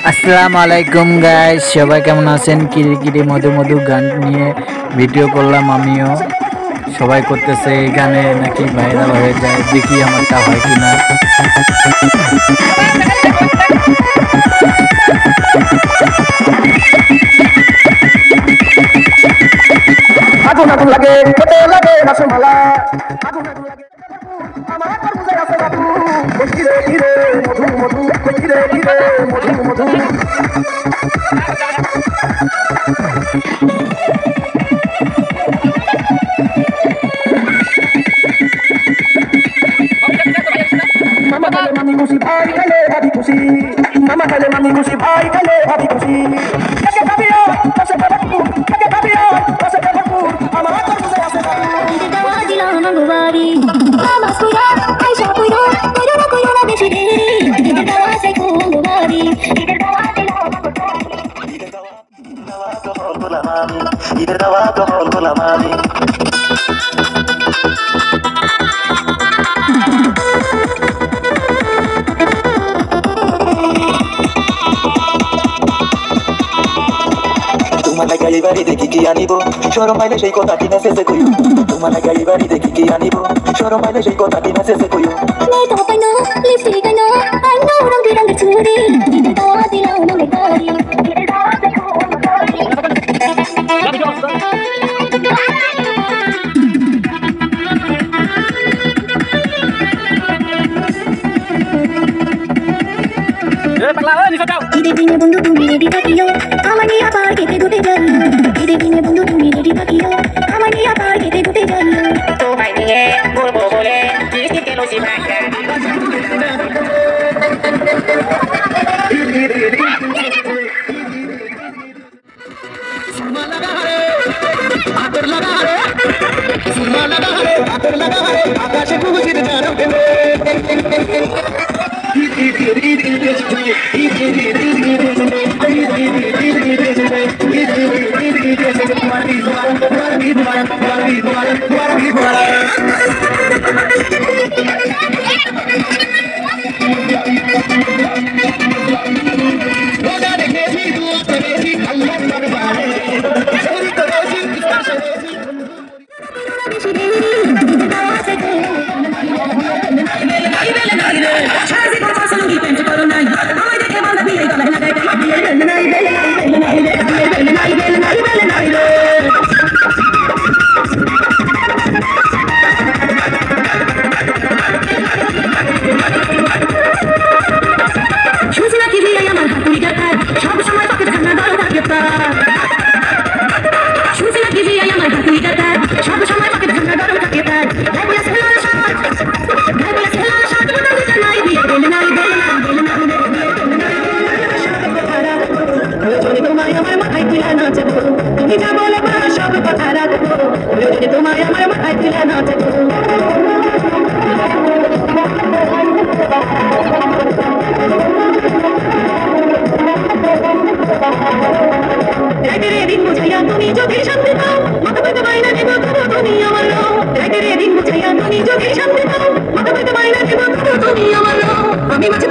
আসসালামু আলাইকুম গাইস, সবাই কেমন আছেন? কিরি কিরি মধু মধু গান নিয়ে ভিডিও করলাম আমিও। সবাই করতেছে এই গানে নাকি ভাইরাল হয়ে যায়, দেখি আমারটা হয় কিনা। আগুন আগুন লাগে খেতে লাগে রসমালা আগুন আগুন লাগে আমার তরমুজে আছে জাদু ধীরে ধীরে মধু মধু ধীরে ধীরে মধু মধু মামা খালে মামি খুশি ভাই খালে ভাবি খুশি মামা খালে মামি খুশি ভাই খালে ভাবি খুশি কে খাবিও কসে খাবো কে খাবিও কসে খাবো আমার তরমুজে আছে জাদু দিলাম মঙ্গলবারি মামা কুইরা আইসা কুইরা কুইরা না কুইরা না বেশি দেরি ঈদের দাওয়া চাই মঙ্গলবারি ঈদের দাওয়া দিলাম মঙ্গলবারি ঈদের দাওয়া তো বললাম আমি তোমার গাড়ি দেখি কি আনিব সরম পাইলে সেই কথাটি মেসেজে কইও তোমার গাড়ি দেখি কি আনিব সরম পাইলে সেই কথাটি মেসেজে কইও মেকআপ আইনো লিপস্টিক আইনো আইনো রং বিরঙের চুড়ি ঈদের দাওয়া দিলাম মঙ্গলবারি ঈদের দাওয়া চাই মঙ্গলবারি ঈদের দিনে বন্ধু তুমি রেডি থাকিও আমার নিয়ে আবার খেতে ঘুরতে যাই ঈদের দিনে বন্ধু তুমি রেডি থাকিও আমার নিয়ে আবার খেতে ঘুরতে যাই তোমায় নিয়ে বলবো বলে কিস্তিতে লসি ভাঙা আকাশে খুশির জানো তোমায় আমার মাথায় তুলে নাচে দিন বুঝাইয়া তুমি চোখে শান্তি পাও মাথা পেতে বাইনা দেব তবু তুমি আমার রও দিন বুঝাইয়া তুমি চোখে শান্তি পাও মাথা পেতে বাইনা দেব তবু তুমি আমার রও আমি মাঝে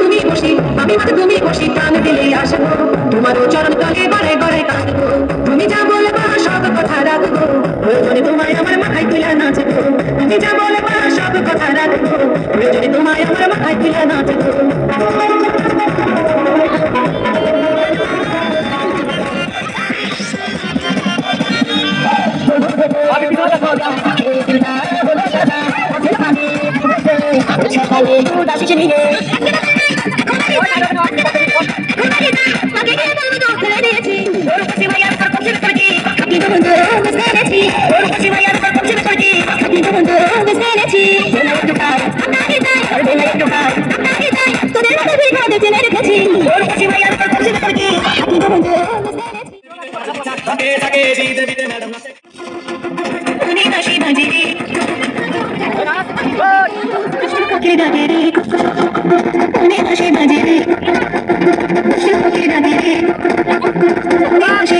তুমি খুশি প্রাণ দিলেই আসবো তোমারও চরণ তলে বারে বারে কাঁদবো তুমি যা বলবা সব কথা রাখবো প্রয়োজনে তোমায় আমার মাথায় তুলে নাচবো তুমি যা বলবা সব কথা রাখবো প্রয়োজনে তোমায় আমার মাথায় তুলে নাচবো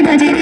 বাজে